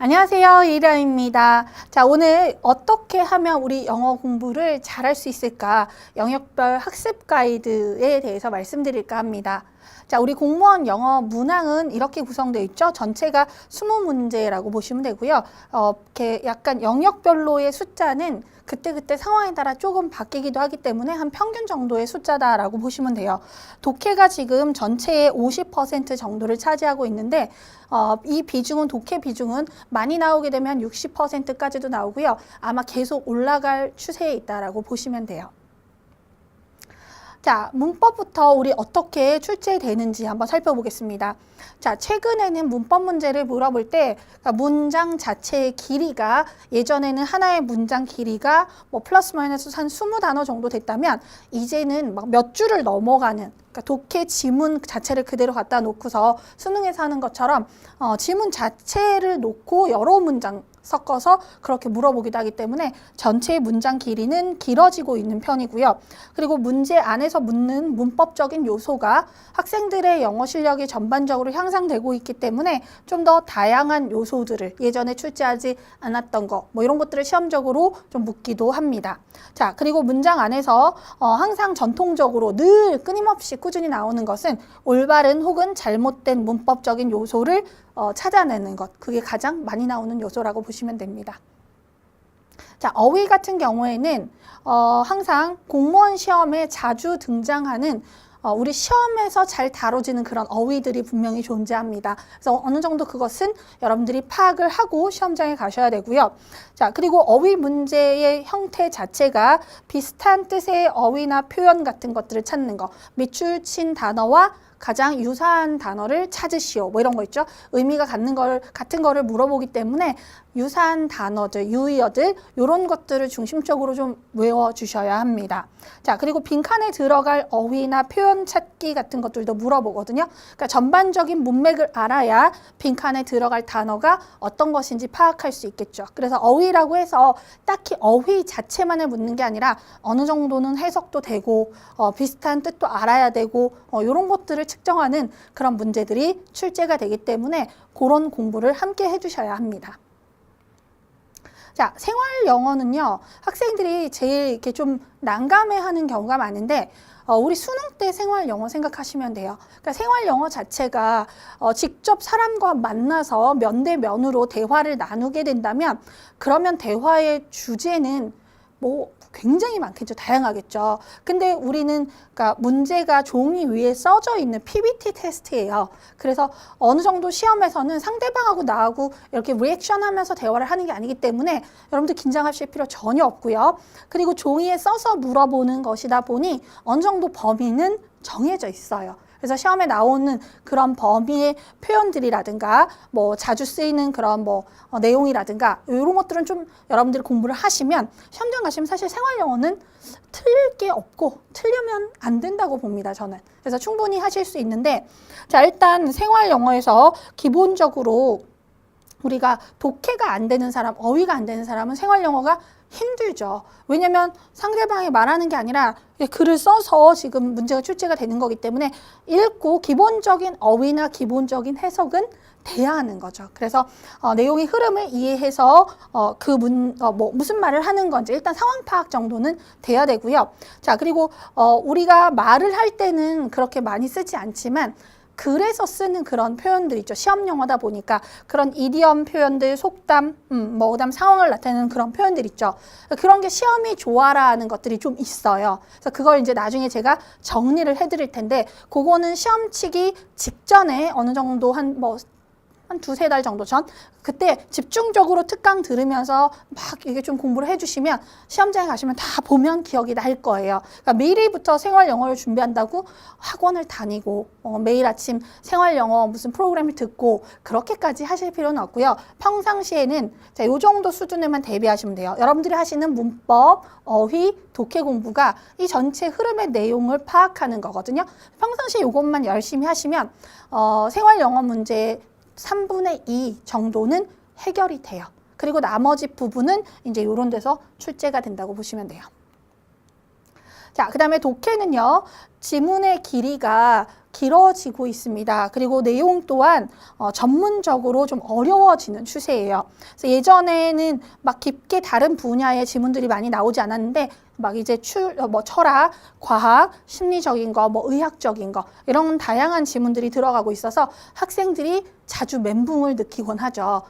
안녕하세요. 이라입니다. 자, 오늘 어떻게 하면 우리 영어 공부를 잘할 수 있을까? 영역별 학습 가이드에 대해서 말씀드릴까 합니다. 자, 우리 공무원 영어 문항은 이렇게 구성되어 있죠. 전체가 20문제라고 보시면 되고요. 이렇게 약간 영역별로의 숫자는 그때그때 상황에 따라 조금 바뀌기도 하기 때문에 한 평균 정도의 숫자다라고 보시면 돼요. 독해가 지금 전체의 50% 정도를 차지하고 있는데 이 비중은 독해 비중은 많이 나오게 되면 60%까지도 나오고요. 아마 계속 올라갈 추세에 있다라고 보시면 돼요. 자, 문법부터 우리 어떻게 출제되는지 한번 살펴보겠습니다. 자, 최근에는 문법 문제를 물어볼 때 문장 자체의 길이가 예전에는 하나의 문장 길이가 뭐 플러스 마이너스 한 20단어 정도 됐다면 이제는 막 몇 줄을 넘어가는 그러니까 독해 지문 자체를 그대로 갖다 놓고서 수능에서 하는 것처럼 지문 자체를 놓고 여러 문장 섞어서 그렇게 물어보기도 하기 때문에 전체의 문장 길이는 길어지고 있는 편이고요. 그리고 문제 안에서 묻는 문법적인 요소가 학생들의 영어 실력이 전반적으로 향상되고 있기 때문에 좀 더 다양한 요소들을 예전에 출제하지 않았던 거 뭐 이런 것들을 시험적으로 좀 묻기도 합니다. 자, 그리고 문장 안에서 항상 전통적으로 늘 끊임없이 꾸준히 나오는 것은 올바른 혹은 잘못된 문법적인 요소를 찾아내는 것, 그게 가장 많이 나오는 요소라고 보시면 됩니다. 자, 어휘 같은 경우에는 항상 공무원 시험에 자주 등장하는 우리 시험에서 잘 다뤄지는 그런 어휘들이 분명히 존재합니다. 그래서 어느 정도 그것은 여러분들이 파악을 하고 시험장에 가셔야 되고요. 자, 그리고 어휘 문제의 형태 자체가 비슷한 뜻의 어휘나 표현 같은 것들을 찾는 거, 밑줄 친 단어와 가장 유사한 단어를 찾으시오. 뭐 이런 거 있죠. 의미가 같은 거를 물어보기 때문에 유사한 단어들, 유의어들 이런 것들을 중심적으로 좀 외워주셔야 합니다. 자, 그리고 빈칸에 들어갈 어휘나 표현 찾기 같은 것들도 물어보거든요. 그러니까 전반적인 문맥을 알아야 빈칸에 들어갈 단어가 어떤 것인지 파악할 수 있겠죠. 그래서 어휘라고 해서 딱히 어휘 자체만을 묻는 게 아니라 어느 정도는 해석도 되고 비슷한 뜻도 알아야 되고 이런 것들을 측정하는 그런 문제들이 출제가 되기 때문에 그런 공부를 함께 해주셔야 합니다. 자, 생활 영어는요, 학생들이 제일 이렇게 좀 난감해하는 경우가 많은데, 우리 수능 때 생활 영어 생각하시면 돼요. 그러니까 생활 영어 자체가 직접 사람과 만나서 면대면으로 대화를 나누게 된다면, 그러면 대화의 주제는 뭐 굉장히 많겠죠. 다양하겠죠. 근데 우리는 그러니까 문제가 종이 위에 써져 있는 PPT 테스트예요. 그래서 어느 정도 시험에서는 상대방하고 나하고 이렇게 리액션 하면서 대화를 하는 게 아니기 때문에 여러분들 긴장하실 필요 전혀 없고요. 그리고 종이에 써서 물어보는 것이다 보니 어느 정도 범위는 정해져 있어요. 그래서 시험에 나오는 그런 범위의 표현들이라든가 뭐 자주 쓰이는 그런 내용이라든가 이런 것들은 좀 여러분들이 공부를 하시면 시험장 가시면 사실 생활 영어는 틀릴 게 없고 틀리면 안 된다고 봅니다, 저는. 그래서 충분히 하실 수 있는데 자, 일단 생활 영어에서 기본적으로 우리가 독해가 안 되는 사람, 어휘가 안 되는 사람은 생활 영어가 힘들죠. 왜냐면 상대방이 말하는 게 아니라 글을 써서 지금 문제가 출제가 되는 거기 때문에 읽고 기본적인 어휘나 기본적인 해석은 돼야 하는 거죠. 그래서 내용의 흐름을 이해해서 무슨 말을 하는 건지 일단 상황 파악 정도는 돼야 되고요. 자, 그리고 우리가 말을 할 때는 그렇게 많이 쓰지 않지만 글에서 쓰는 그런 표현들 있죠. 시험 영어다 보니까 그런 이디엄 표현들, 속담, 그다음 상황을 나타내는 그런 표현들 있죠. 그런 게 시험이 좋아라는 것들이 좀 있어요. 그래서 그걸 이제 나중에 제가 정리를 해드릴 텐데, 그거는 시험 치기 직전에 어느 정도 한 두세 달 정도 전 그때 집중적으로 특강 들으면서 막 이게 좀 공부를 해주시면 시험장에 가시면 다 보면 기억이 날 거예요. 그러니까 미리부터 생활 영어를 준비한다고 학원을 다니고 매일 아침 생활 영어 무슨 프로그램을 듣고 그렇게까지 하실 필요는 없고요. 평상시에는 자, 요 정도 수준에만 대비하시면 돼요. 여러분들이 하시는 문법, 어휘, 독해 공부가 이 전체 흐름의 내용을 파악하는 거거든요. 평상시에 요것만 열심히 하시면 생활 영어 문제 3분의 2 정도는 해결이 돼요. 그리고 나머지 부분은 이제 이런 데서 출제가 된다고 보시면 돼요. 자, 그 다음에 독해는요, 지문의 길이가 길어지고 있습니다. 그리고 내용 또한 전문적으로 좀 어려워지는 추세예요. 그래서 예전에는 막 깊게 다른 분야의 지문들이 많이 나오지 않았는데 막 이제 철학, 과학, 심리적인 거, 뭐 의학적인 거 이런 다양한 지문들이 들어가고 있어서 학생들이 자주 멘붕을 느끼곤 하죠.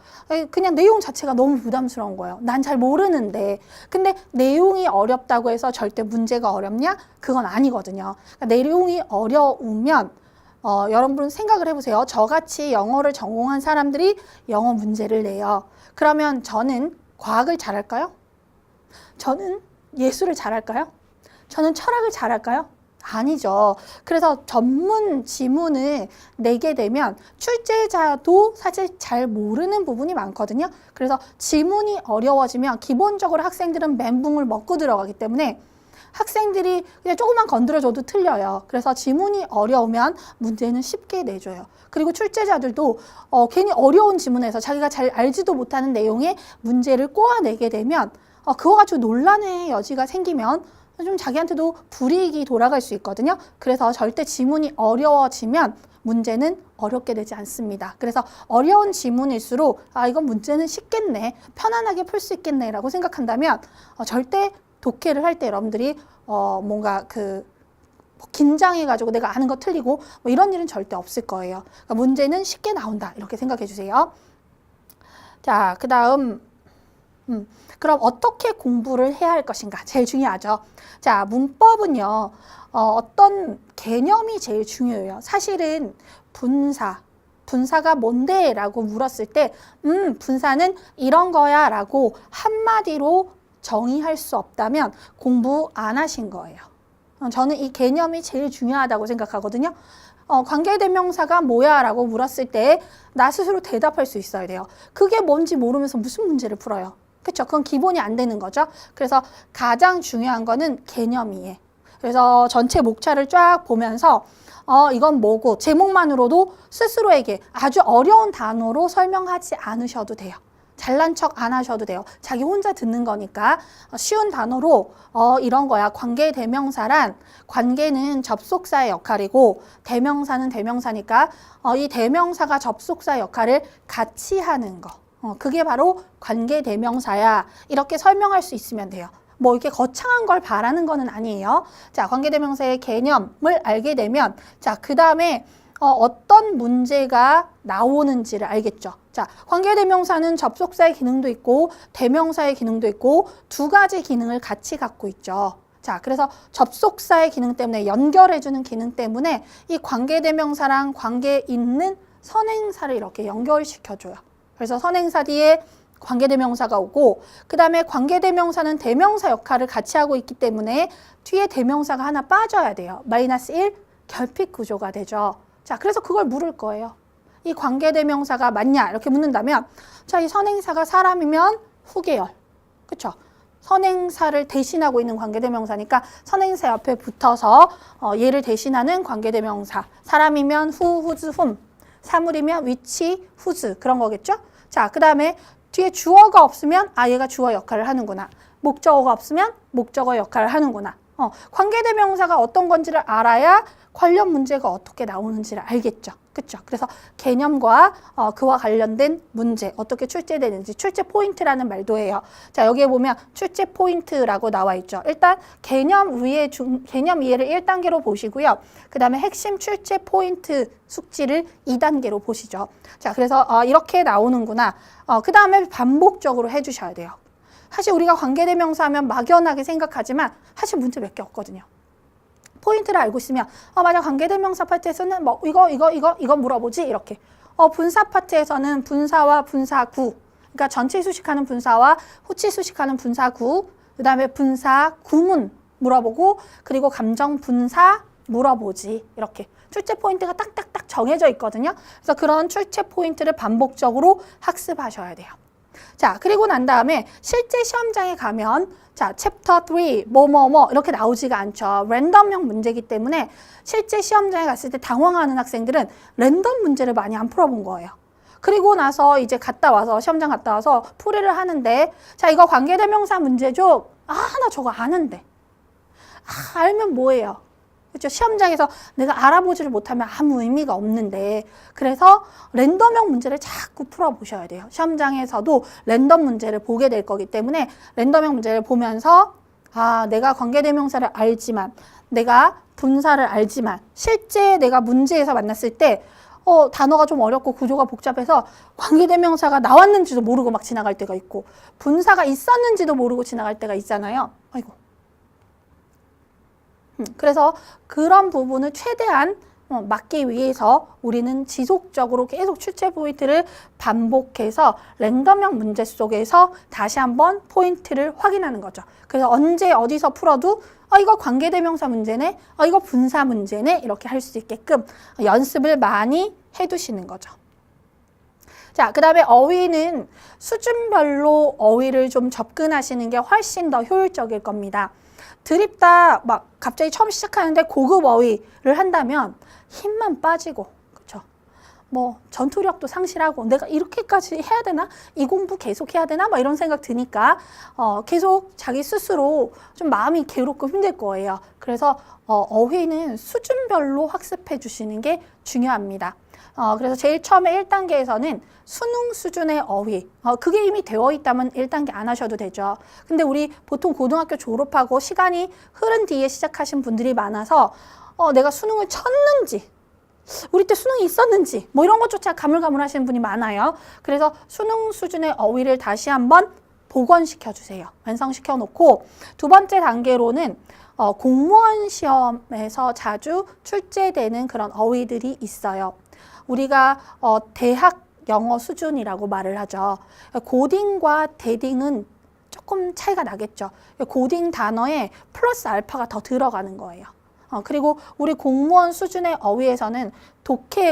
그냥 내용 자체가 너무 부담스러운 거예요. 난 잘 모르는데. 근데 내용이 어렵다고 해서 절대 문제가 어렵냐? 그건 아니거든요. 그러니까 내용이 어려우면 여러분 생각을 해보세요. 저같이 영어를 전공한 사람들이 영어 문제를 내요. 그러면 저는 과학을 잘할까요? 저는 예술을 잘할까요? 저는 철학을 잘할까요? 아니죠. 그래서 전문 지문을 내게 되면 출제자도 사실 잘 모르는 부분이 많거든요. 그래서 지문이 어려워지면 기본적으로 학생들은 멘붕을 먹고 들어가기 때문에 학생들이 그냥 조금만 건드려줘도 틀려요. 그래서 지문이 어려우면 문제는 쉽게 내줘요. 그리고 출제자들도 괜히 어려운 지문에서 자기가 잘 알지도 못하는 내용의 문제를 꼬아내게 되면 그거 가지고 논란의 여지가 생기면 좀 자기한테도 불이익이 돌아갈 수 있거든요. 그래서 절대 지문이 어려워지면 문제는 어렵게 되지 않습니다. 그래서 어려운 지문일수록 이건 문제는 쉽겠네, 편안하게 풀 수 있겠네 라고 생각한다면 절대 독해를 할 때 여러분들이 뭔가 긴장해가지고 내가 아는 거 틀리고 뭐 이런 일은 절대 없을 거예요. 그러니까 문제는 쉽게 나온다 이렇게 생각해 주세요. 자, 그 다음 그럼 어떻게 공부를 해야 할 것인가? 제일 중요하죠. 자, 문법은요. 어떤 개념이 제일 중요해요. 사실은 분사가 뭔데? 라고 물었을 때 분사는 이런 거야 라고 한마디로 정의할 수 없다면 공부 안 하신 거예요. 저는 이 개념이 제일 중요하다고 생각하거든요. 관계대명사가 뭐야? 라고 물었을 때 나 스스로 대답할 수 있어야 돼요. 그게 뭔지 모르면서 무슨 문제를 풀어요? 그렇죠? 그건 기본이 안 되는 거죠. 그래서 가장 중요한 거는 개념이에요. 그래서 전체 목차를 쫙 보면서 이건 뭐고 제목만으로도 스스로에게 아주 어려운 단어로 설명하지 않으셔도 돼요. 잘난 척 안 하셔도 돼요. 자기 혼자 듣는 거니까 쉬운 단어로 이런 거야. 관계대명사란 관계는 접속사의 역할이고 대명사는 대명사니까 이 대명사가 접속사의 역할을 같이 하는 거. 그게 바로 관계대명사야. 이렇게 설명할 수 있으면 돼요. 뭐 이렇게 거창한 걸 바라는 거는 아니에요. 자, 관계대명사의 개념을 알게 되면 자, 그 다음에 어떤 문제가 나오는지를 알겠죠. 자, 관계대명사는 접속사의 기능도 있고 대명사의 기능도 있고 두 가지 기능을 같이 갖고 있죠. 자, 그래서 접속사의 기능 때문에 연결해주는 기능 때문에 이 관계대명사랑 관계 있는 선행사를 이렇게 연결시켜줘요. 그래서 선행사 뒤에 관계대명사가 오고 그 다음에 관계대명사는 대명사 역할을 같이 하고 있기 때문에 뒤에 대명사가 하나 빠져야 돼요. -1 결핍 구조가 되죠. 자, 그래서 그걸 물을 거예요. 이 관계대명사가 맞냐? 이렇게 묻는다면 자, 이 선행사가 사람이면 후계열. 그쵸? 선행사를 대신하고 있는 관계대명사니까 선행사 옆에 붙어서 얘를 대신하는 관계대명사. 사람이면 후, 후즈, 훔. 사물이면 위치, 후즈. 그런 거겠죠? 자, 그 다음에 뒤에 주어가 없으면 얘가 주어 역할을 하는구나. 목적어가 없으면 목적어 역할을 하는구나. 관계대명사가 어떤 건지를 알아야 관련 문제가 어떻게 나오는지를 알겠죠. 그렇죠? 그래서 개념과 그와 관련된 문제 어떻게 출제되는지 출제 포인트라는 말도 해요. 자, 여기에 보면 출제 포인트라고 나와 있죠. 일단 개념 이해를 1단계로 보시고요. 그 다음에 핵심 출제 포인트 숙지를 2단계로 보시죠. 자, 그래서 이렇게 나오는구나. 그 다음에 반복적으로 해주셔야 돼요. 사실 우리가 관계대명사 하면 막연하게 생각하지만 사실 문제 몇 개 없거든요. 포인트를 알고 있으면 맞아, 관계대명사 파트에서는 뭐 이거 물어보지 이렇게. 분사 파트에서는 분사와 분사구, 그러니까 전체 수식하는 분사와 후치 수식하는 분사구, 그 다음에 분사 구문 물어보고 그리고 감정 분사 물어보지 이렇게 출제 포인트가 딱딱딱 정해져 있거든요. 그래서 그런 출제 포인트를 반복적으로 학습하셔야 돼요. 자, 그리고 난 다음에 실제 시험장에 가면 자, 챕터 3 뭐뭐뭐 이렇게 나오지가 않죠. 랜덤형 문제이기 때문에 실제 시험장에 갔을 때 당황하는 학생들은 랜덤 문제를 많이 안 풀어본 거예요. 그리고 나서 이제 시험장 갔다 와서 풀이를 하는데 자, 이거 관계대명사 문제죠? 나 저거 아는데. 알면 뭐예요? 그렇죠? 시험장에서 내가 알아보지를 못하면 아무 의미가 없는데, 그래서 랜덤형 문제를 자꾸 풀어보셔야 돼요. 시험장에서도 랜덤 문제를 보게 될 거기 때문에 랜덤형 문제를 보면서 아, 내가 관계대명사를 알지만, 내가 분사를 알지만 실제 내가 문제에서 만났을 때 단어가 좀 어렵고 구조가 복잡해서 관계대명사가 나왔는지도 모르고 막 지나갈 때가 있고 분사가 있었는지도 모르고 지나갈 때가 있잖아요. 아이고. 그래서 그런 부분을 최대한 막기 위해서 우리는 지속적으로 계속 출제 포인트를 반복해서 랜덤형 문제 속에서 다시 한번 포인트를 확인하는 거죠. 그래서 언제 어디서 풀어도 이거 관계대명사 문제네, 이거 분사 문제네 이렇게 할 수 있게끔 연습을 많이 해두시는 거죠. 자, 그 다음에 어휘는 수준별로 어휘를 좀 접근하시는 게 훨씬 더 효율적일 겁니다. 드립다 막 갑자기 처음 시작하는데 고급 어휘를 한다면 힘만 빠지고, 그렇죠? 뭐 전투력도 상실하고 내가 이렇게까지 해야 되나? 이 공부 계속 해야 되나? 막 이런 생각 드니까 계속 자기 스스로 좀 마음이 괴롭고 힘들 거예요. 그래서 어휘는 수준별로 학습해 주시는 게 중요합니다. 그래서 제일 처음에 1단계에서는 수능 수준의 어휘, 그게 이미 되어 있다면 1단계 안 하셔도 되죠. 근데 우리 보통 고등학교 졸업하고 시간이 흐른 뒤에 시작하신 분들이 많아서 내가 수능을 쳤는지, 우리 때 수능이 있었는지 뭐 이런 것조차 가물가물하시는 분이 많아요. 그래서 수능 수준의 어휘를 다시 한번 복원시켜 주세요. 완성시켜 놓고 두 번째 단계로는 공무원 시험에서 자주 출제되는 그런 어휘들이 있어요. 우리가 대학 영어 수준이라고 말을 하죠. 고딩과 대딩은 조금 차이가 나겠죠. 고딩 단어에 플러스 알파가 더 들어가는 거예요. 그리고 우리 공무원 수준의 어휘에서는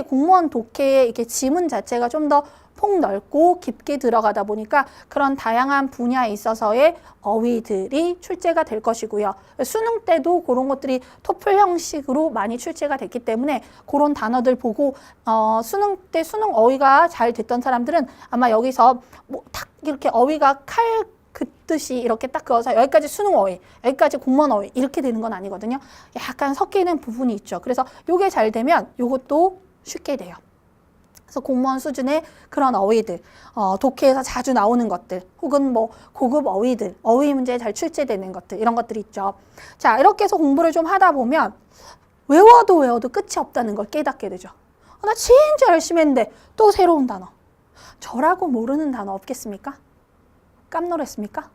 공무원 독해의 이렇게 지문 자체가 좀 더 폭넓고 깊게 들어가다 보니까 그런 다양한 분야에 있어서의 어휘들이 출제가 될 것이고요. 수능 때도 그런 것들이 토플 형식으로 많이 출제가 됐기 때문에 그런 단어들 보고 수능 때 수능 어휘가 잘 됐던 사람들은 아마 여기서 뭐 탁 이렇게 어휘가 칼 긋듯이 이렇게 딱 그어서 여기까지 수능 어휘, 여기까지 공무원 어휘 이렇게 되는 건 아니거든요. 약간 섞이는 부분이 있죠. 그래서 요게 잘 되면 요것도 쉽게 돼요. 그래서 공무원 수준의 그런 어휘들, 독해에서 자주 나오는 것들, 혹은 뭐 고급 어휘들, 어휘 문제에 잘 출제되는 것들, 이런 것들이 있죠. 자, 이렇게 해서 공부를 좀 하다 보면 외워도 끝이 없다는 걸 깨닫게 되죠. 나 진짜 열심히 했는데 또 새로운 단어. 저라고 모르는 단어 없겠습니까? 깜놀했습니까?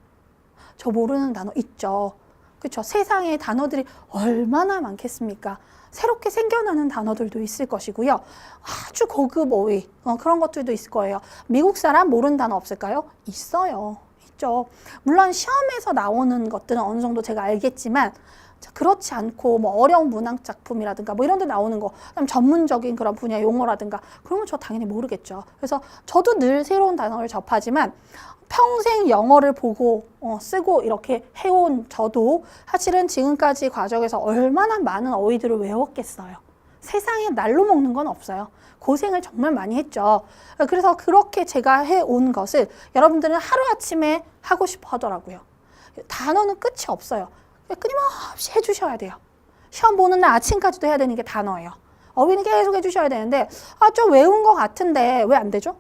저 모르는 단어 있죠. 그렇죠? 세상에 단어들이 얼마나 많겠습니까? 새롭게 생겨나는 단어들도 있을 것이고요. 아주 고급 어휘, 그런 것들도 있을 거예요. 미국 사람 모르는 단어 없을까요? 있어요. 있죠. 물론 시험에서 나오는 것들은 어느 정도 제가 알겠지만 그렇지 않고 뭐 어려운 문학 작품이라든가 뭐 이런 데 나오는 거, 그다음 전문적인 그런 분야 용어라든가 그런 건 저 당연히 모르겠죠. 그래서 저도 늘 새로운 단어를 접하지만 평생 영어를 보고 쓰고 이렇게 해온 저도 사실은 지금까지 과정에서 얼마나 많은 어휘들을 외웠겠어요. 세상에 날로 먹는 건 없어요. 고생을 정말 많이 했죠. 그래서 그렇게 제가 해온 것을 여러분들은 하루아침에 하고 싶어 하더라고요. 단어는 끝이 없어요. 끊임없이 해주셔야 돼요. 시험 보는 날 아침까지도 해야 되는 게 단어예요. 어휘는 계속 해주셔야 되는데 좀 외운 것 같은데 왜 안 되죠?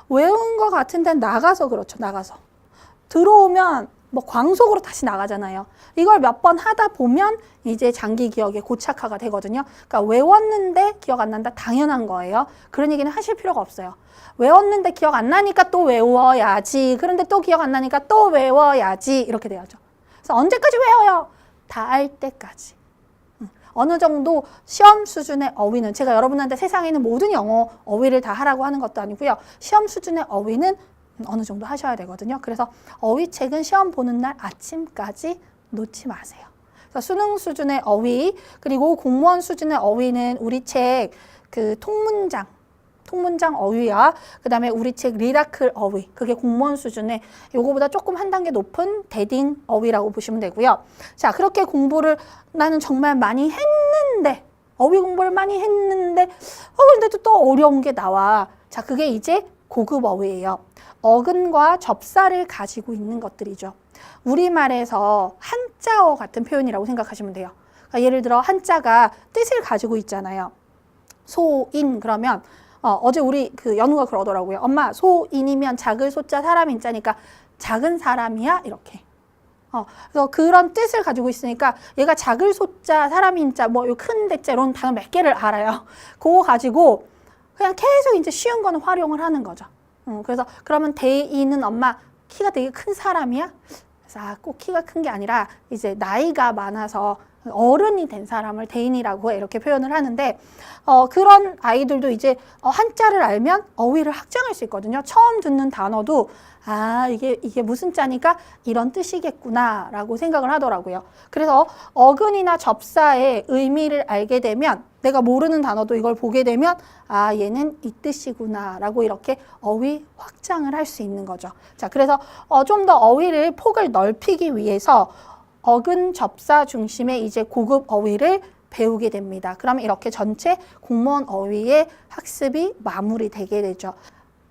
외운 것 같은데 나가서 그렇죠. 나가서 들어오면 뭐 광속으로 다시 나가잖아요. 이걸 몇 번 하다 보면 이제 장기 기억에 고착화가 되거든요. 그러니까 외웠는데 기억 안 난다 당연한 거예요. 그런 얘기는 하실 필요가 없어요. 외웠는데 기억 안 나니까 또 외워야지. 그런데 또 기억 안 나니까 또 외워야지. 이렇게 돼야죠. 그래서 언제까지 외워요? 다 알 때까지. 어느 정도 시험 수준의 어휘는 제가 여러분한테 세상에 있는 모든 영어 어휘를 다 하라고 하는 것도 아니고요. 시험 수준의 어휘는 어느 정도 하셔야 되거든요. 그래서 어휘책은 시험 보는 날 아침까지 놓지 마세요. 그래서 수능 수준의 어휘 그리고 공무원 수준의 어휘는 우리 책 그 통문장 어휘와 그 다음에 우리 책 리라클 어휘 그게 공무원 수준의 요거보다 조금 한 단계 높은 대딩 어휘라고 보시면 되고요. 자, 그렇게 공부를 나는 정말 많이 했는데 어휘 공부를 많이 했는데 근데도 또 어려운 게 나와. 자, 그게 이제 고급 어휘예요. 어근과 접사를 가지고 있는 것들이죠. 우리말에서 한자어 같은 표현이라고 생각하시면 돼요. 그러니까 예를 들어 한자가 뜻을 가지고 있잖아요. 소인 그러면 어제 우리 그 연우가 그러더라고요. 엄마 소인이면 작을 소자 사람 인자니까 작은 사람이야 이렇게. 그래서 그런 뜻을 가지고 있으니까 얘가 작을 소자 사람 인자 뭐 큰 대자 이런 단어 몇 개를 알아요. 그거 가지고 그냥 계속 이제 쉬운 거는 활용을 하는 거죠. 그래서 그러면 대인은 엄마 키가 되게 큰 사람이야? 그래서 꼭 키가 큰 게 아니라 이제 나이가 많아서 어른이 된 사람을 대인이라고 이렇게 표현을 하는데 그런 아이들도 이제 한자를 알면 어휘를 확장할 수 있거든요. 처음 듣는 단어도 이게 무슨 자니까 이런 뜻이겠구나 라고 생각을 하더라고요. 그래서 어근이나 접사의 의미를 알게 되면 내가 모르는 단어도 이걸 보게 되면 얘는 이 뜻이구나 라고 이렇게 어휘 확장을 할 수 있는 거죠. 자, 그래서 좀 더 어휘를 폭을 넓히기 위해서 어근 접사 중심의 이제 고급 어휘를 배우게 됩니다. 그러면 이렇게 전체 공무원 어휘의 학습이 마무리되게 되죠.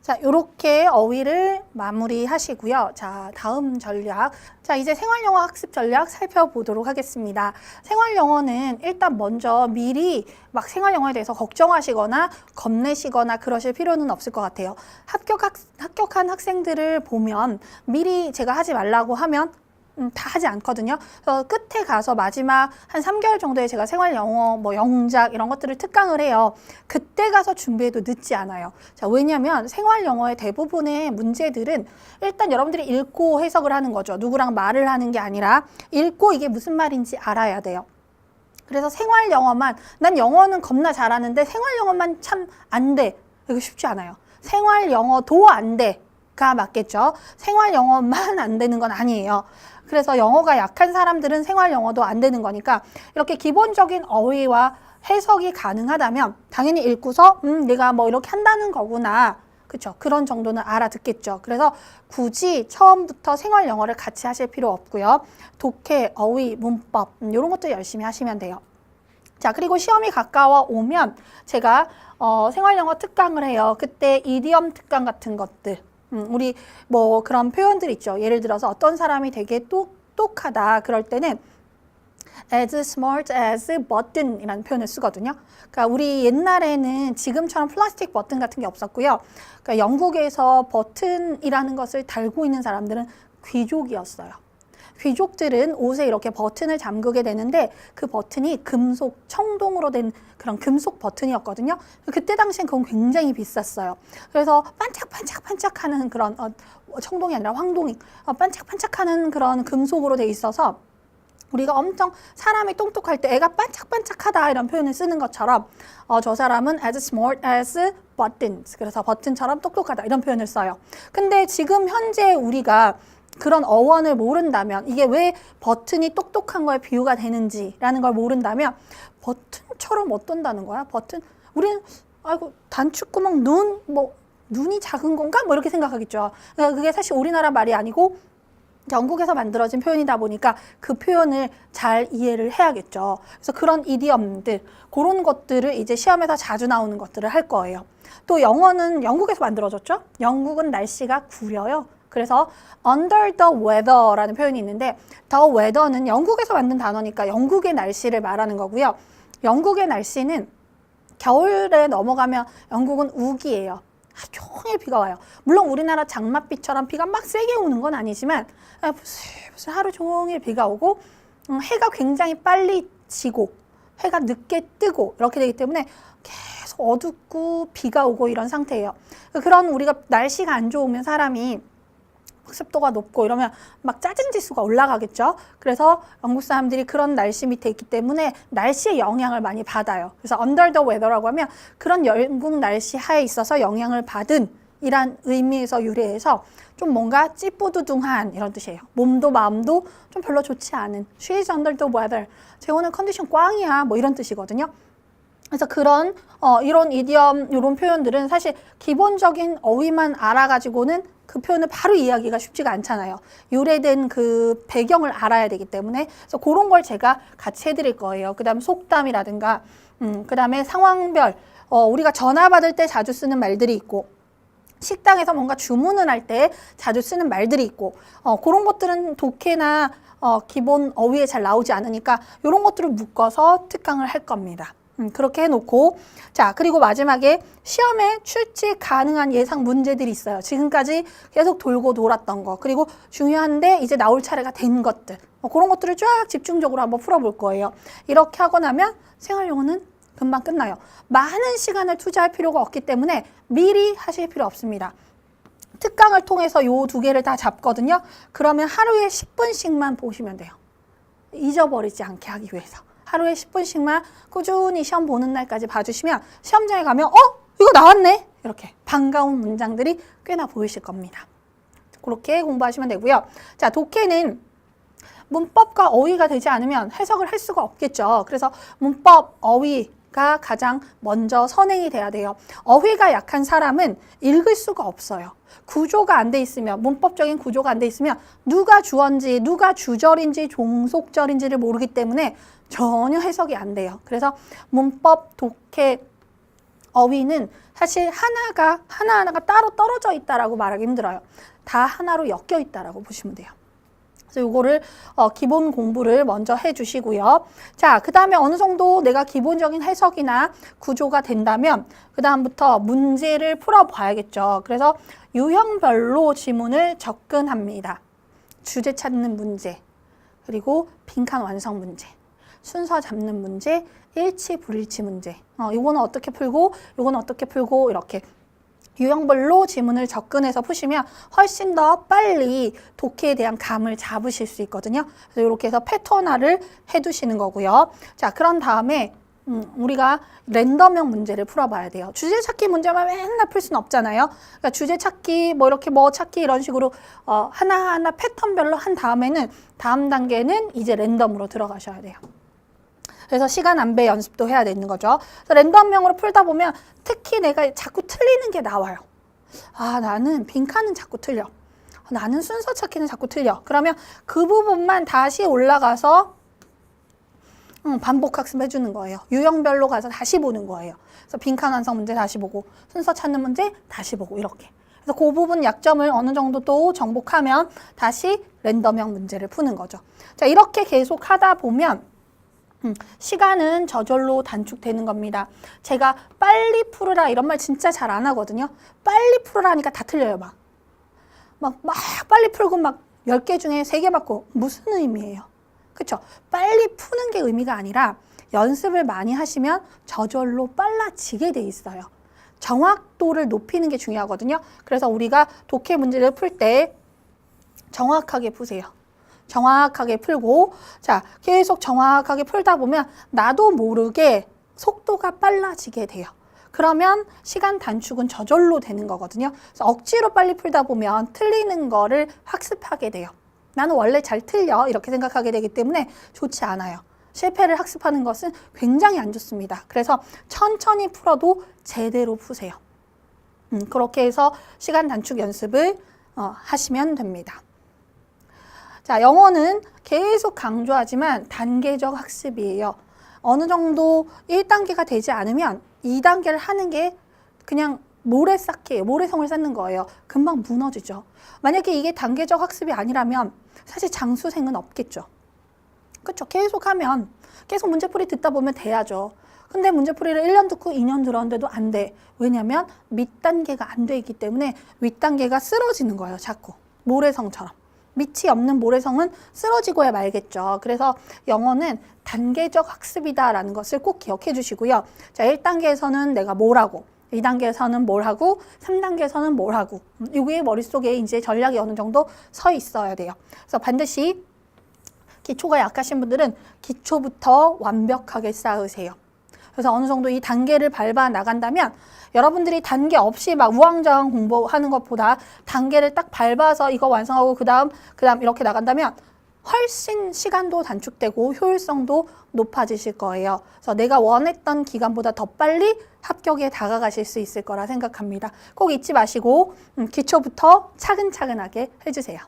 자, 요렇게 어휘를 마무리하시고요. 자, 다음 전략. 자, 이제 생활영어 학습 전략 살펴보도록 하겠습니다. 생활영어는 일단 먼저 미리 막 생활영어에 대해서 걱정하시거나 겁내시거나 그러실 필요는 없을 것 같아요. 합격한 학생들을 보면 미리 제가 하지 말라고 하면 다 하지 않거든요. 그래서 끝에 가서 마지막 한 3개월 정도에 제가 생활영어, 뭐 영작 이런 것들을 특강을 해요. 그때 가서 준비해도 늦지 않아요. 자, 왜냐면 생활영어의 대부분의 문제들은 일단 여러분들이 읽고 해석을 하는 거죠. 누구랑 말을 하는 게 아니라 읽고 이게 무슨 말인지 알아야 돼요. 그래서 생활영어만, 난 영어는 겁나 잘하는데 생활영어만 참 안 돼. 이거 쉽지 않아요. 생활영어도 안 돼가 맞겠죠. 생활영어만 안 되는 건 아니에요. 그래서 영어가 약한 사람들은 생활 영어도 안 되는 거니까 이렇게 기본적인 어휘와 해석이 가능하다면 당연히 읽고서 내가 뭐 이렇게 한다는 거구나. 그렇죠? 그런 정도는 알아듣겠죠. 그래서 굳이 처음부터 생활 영어를 같이 하실 필요 없고요. 독해, 어휘, 문법 이런 것도 열심히 하시면 돼요. 자, 그리고 시험이 가까워 오면 제가 생활 영어 특강을 해요. 그때 이디엄 특강 같은 것들. 우리 뭐 그런 표현들 있죠. 예를 들어서 어떤 사람이 되게 똑똑하다 그럴 때는 as smart as button 이라는 표현을 쓰거든요. 그러니까 우리 옛날에는 지금처럼 플라스틱 버튼 같은 게 없었고요. 그러니까 영국에서 버튼이라는 것을 달고 있는 사람들은 귀족이었어요. 귀족들은 옷에 이렇게 버튼을 잠그게 되는데 그 버튼이 금속, 청동으로 된 그런 금속 버튼이었거든요. 그때 당시엔 그건 굉장히 비쌌어요. 그래서 반짝반짝반짝하는 그런 청동이 아니라 황동이 반짝반짝하는 그런 금속으로 돼 있어서 우리가 엄청 사람이 똑똑할 때 애가 반짝반짝하다 이런 표현을 쓰는 것처럼 저 사람은 as smart as buttons 그래서 버튼처럼 똑똑하다 이런 표현을 써요. 근데 지금 현재 우리가 그런 어원을 모른다면 이게 왜 버튼이 똑똑한 거에 비유가 되는지라는 걸 모른다면 버튼처럼 어떤다는 거야? 버튼 우리는 아이고 단추구멍 눈이 작은 건가? 뭐 이렇게 생각하겠죠. 그러니까 그게 사실 우리나라 말이 아니고 영국에서 만들어진 표현이다 보니까 그 표현을 잘 이해를 해야겠죠. 그래서 그런 이디엄들 그런 것들을 이제 시험에서 자주 나오는 것들을 할 거예요. 또 영어는 영국에서 만들어졌죠. 영국은 날씨가 구려요. 그래서 under the weather라는 표현이 있는데 the weather는 영국에서 만든 단어니까 영국의 날씨를 말하는 거고요. 영국의 날씨는 겨울에 넘어가면 영국은 우기예요. 하루 종일 비가 와요. 물론 우리나라 장맛비처럼 비가 막 세게 오는 건 아니지만 무슨 하루 종일 비가 오고 해가 굉장히 빨리 지고 해가 늦게 뜨고 이렇게 되기 때문에 계속 어둡고 비가 오고 이런 상태예요. 그런 우리가 날씨가 안 좋으면 사람이 습도가 높고 이러면 막 짜증 지수가 올라가겠죠. 그래서 영국 사람들이 그런 날씨 밑에 있기 때문에 날씨의 영향을 많이 받아요. 그래서 under the weather라고 하면 그런 영국 날씨 하에 있어서 영향을 받은 이란 의미에서 유래해서 좀 뭔가 찌뿌두둥한 이런 뜻이에요. 몸도 마음도 좀 별로 좋지 않은 She's under the weather. 제 오늘 컨디션 꽝이야. 뭐 이런 뜻이거든요. 그래서 그런 이런 이디엄 이런 표현들은 사실 기본적인 어휘만 알아가지고는 그 표현을 바로 이해하기가 쉽지가 않잖아요. 유래된 그 배경을 알아야 되기 때문에 그래서 그런 걸 제가 같이 해드릴 거예요. 그 다음에 속담이라든가 그 다음에 상황별 우리가 전화 받을 때 자주 쓰는 말들이 있고 식당에서 뭔가 주문을 할 때 자주 쓰는 말들이 있고 그런 것들은 독해나 기본 어휘에 잘 나오지 않으니까 이런 것들을 묶어서 특강을 할 겁니다. 그렇게 해놓고 자 그리고 마지막에 시험에 출제 가능한 예상 문제들이 있어요. 지금까지 계속 돌고 돌았던 거 그리고 중요한데 이제 나올 차례가 된 것들 그런 것들을 쫙 집중적으로 한번 풀어볼 거예요. 이렇게 하고 나면 생활영어는 금방 끝나요. 많은 시간을 투자할 필요가 없기 때문에 미리 하실 필요 없습니다. 특강을 통해서 요 두 개를 다 잡거든요. 그러면 하루에 10분씩만 보시면 돼요. 잊어버리지 않게 하기 위해서. 하루에 10분씩만 꾸준히 시험 보는 날까지 봐주시면 시험장에 가면 이거 나왔네? 이렇게 반가운 문장들이 꽤나 보이실 겁니다. 그렇게 공부하시면 되고요. 자, 독해는 문법과 어휘가 되지 않으면 해석을 할 수가 없겠죠. 그래서 문법, 어휘가 가장 먼저 선행이 돼야 돼요. 어휘가 약한 사람은 읽을 수가 없어요. 구조가 안 돼 있으면, 문법적인 구조가 안 돼 있으면 누가 주어인지, 누가 주절인지, 종속절인지를 모르기 때문에 전혀 해석이 안 돼요. 그래서 문법, 독해, 어휘는 사실 하나하나가 따로 떨어져 있다라고 말하기 힘들어요. 다 하나로 엮여 있다라고 보시면 돼요. 그래서 요거를 기본 공부를 먼저 해주시고요. 자, 그 다음에 어느 정도 내가 기본적인 해석이나 구조가 된다면 그 다음부터 문제를 풀어봐야겠죠. 그래서 유형별로 지문을 접근합니다. 주제 찾는 문제, 그리고 빈칸 완성 문제, 순서 잡는 문제, 일치 불일치 문제. 이거는 어떻게 풀고, 이거는 어떻게 풀고 이렇게 유형별로 지문을 접근해서 푸시면 훨씬 더 빨리 독해에 대한 감을 잡으실 수 있거든요. 그래서 이렇게 해서 패턴화를 해두시는 거고요. 자, 그런 다음에 우리가 랜덤형 문제를 풀어봐야 돼요. 주제 찾기 문제만 맨날 풀 수는 없잖아요. 그러니까 주제 찾기, 뭐 이렇게 뭐 찾기 이런 식으로 하나하나 패턴별로 한 다음에는 다음 단계는 이제 랜덤으로 들어가셔야 돼요. 그래서 시간 안배 연습도 해야 되는 거죠. 그래서 랜덤형으로 풀다 보면 특히 내가 자꾸 틀리는 게 나와요. 아, 나는 빈칸은 자꾸 틀려. 나는 순서 찾기는 자꾸 틀려. 그러면 그 부분만 다시 올라가서 반복 학습해 주는 거예요. 유형별로 가서 다시 보는 거예요. 그래서 빈칸 완성 문제 다시 보고 순서 찾는 문제 다시 보고 이렇게. 그래서 그 부분 약점을 어느 정도 또 정복하면 다시 랜덤형 문제를 푸는 거죠. 자, 이렇게 계속 하다 보면 시간은 저절로 단축되는 겁니다. 제가 빨리 풀으라 이런 말 진짜 잘 안 하거든요. 빨리 풀으라 하니까 다 틀려요. 막 빨리 풀고 막 10개 중에 3개 맞고 무슨 의미예요? 그쵸? 빨리 푸는 게 의미가 아니라 연습을 많이 하시면 저절로 빨라지게 돼 있어요. 정확도를 높이는 게 중요하거든요. 그래서 우리가 독해 문제를 풀 때 정확하게 푸세요. 정확하게 풀고 자 계속 정확하게 풀다 보면 나도 모르게 속도가 빨라지게 돼요. 그러면 시간 단축은 저절로 되는 거거든요. 그래서 억지로 빨리 풀다 보면 틀리는 거를 학습하게 돼요. 나는 원래 잘 틀려 이렇게 생각하게 되기 때문에 좋지 않아요. 실패를 학습하는 것은 굉장히 안 좋습니다. 그래서 천천히 풀어도 제대로 푸세요. 그렇게 해서 시간 단축 연습을 하시면 됩니다. 자, 영어는 계속 강조하지만 단계적 학습이에요. 어느 정도 1단계가 되지 않으면 2단계를 하는 게 그냥 모래쌓기예요. 모래성을 쌓는 거예요. 금방 무너지죠. 만약에 이게 단계적 학습이 아니라면 사실 장수생은 없겠죠. 그렇죠? 계속 하면 계속 문제풀이 듣다 보면 돼야죠. 근데 문제풀이를 1년 듣고 2년 들었는데도 안 돼. 왜냐면 밑단계가 안 돼 있기 때문에 윗단계가 쓰러지는 거예요. 자꾸 모래성처럼. 밑이 없는 모래성은 쓰러지고야 말겠죠. 그래서 영어는 단계적 학습이다라는 것을 꼭 기억해 주시고요. 자, 1단계에서는 내가 뭘 하고 2단계에서는 뭘 하고 3단계에서는 뭘 하고 이게 머릿속에 이제 전략이 어느 정도 서 있어야 돼요. 그래서 반드시 기초가 약하신 분들은 기초부터 완벽하게 쌓으세요. 그래서 어느 정도 이 단계를 밟아 나간다면 여러분들이 단계 없이 막 우왕좌왕 공부하는 것보다 단계를 딱 밟아서 이거 완성하고 그다음 이렇게 나간다면 훨씬 시간도 단축되고 효율성도 높아지실 거예요. 그래서 내가 원했던 기간보다 더 빨리 합격에 다가가실 수 있을 거라 생각합니다. 꼭 잊지 마시고 기초부터 차근차근하게 해주세요.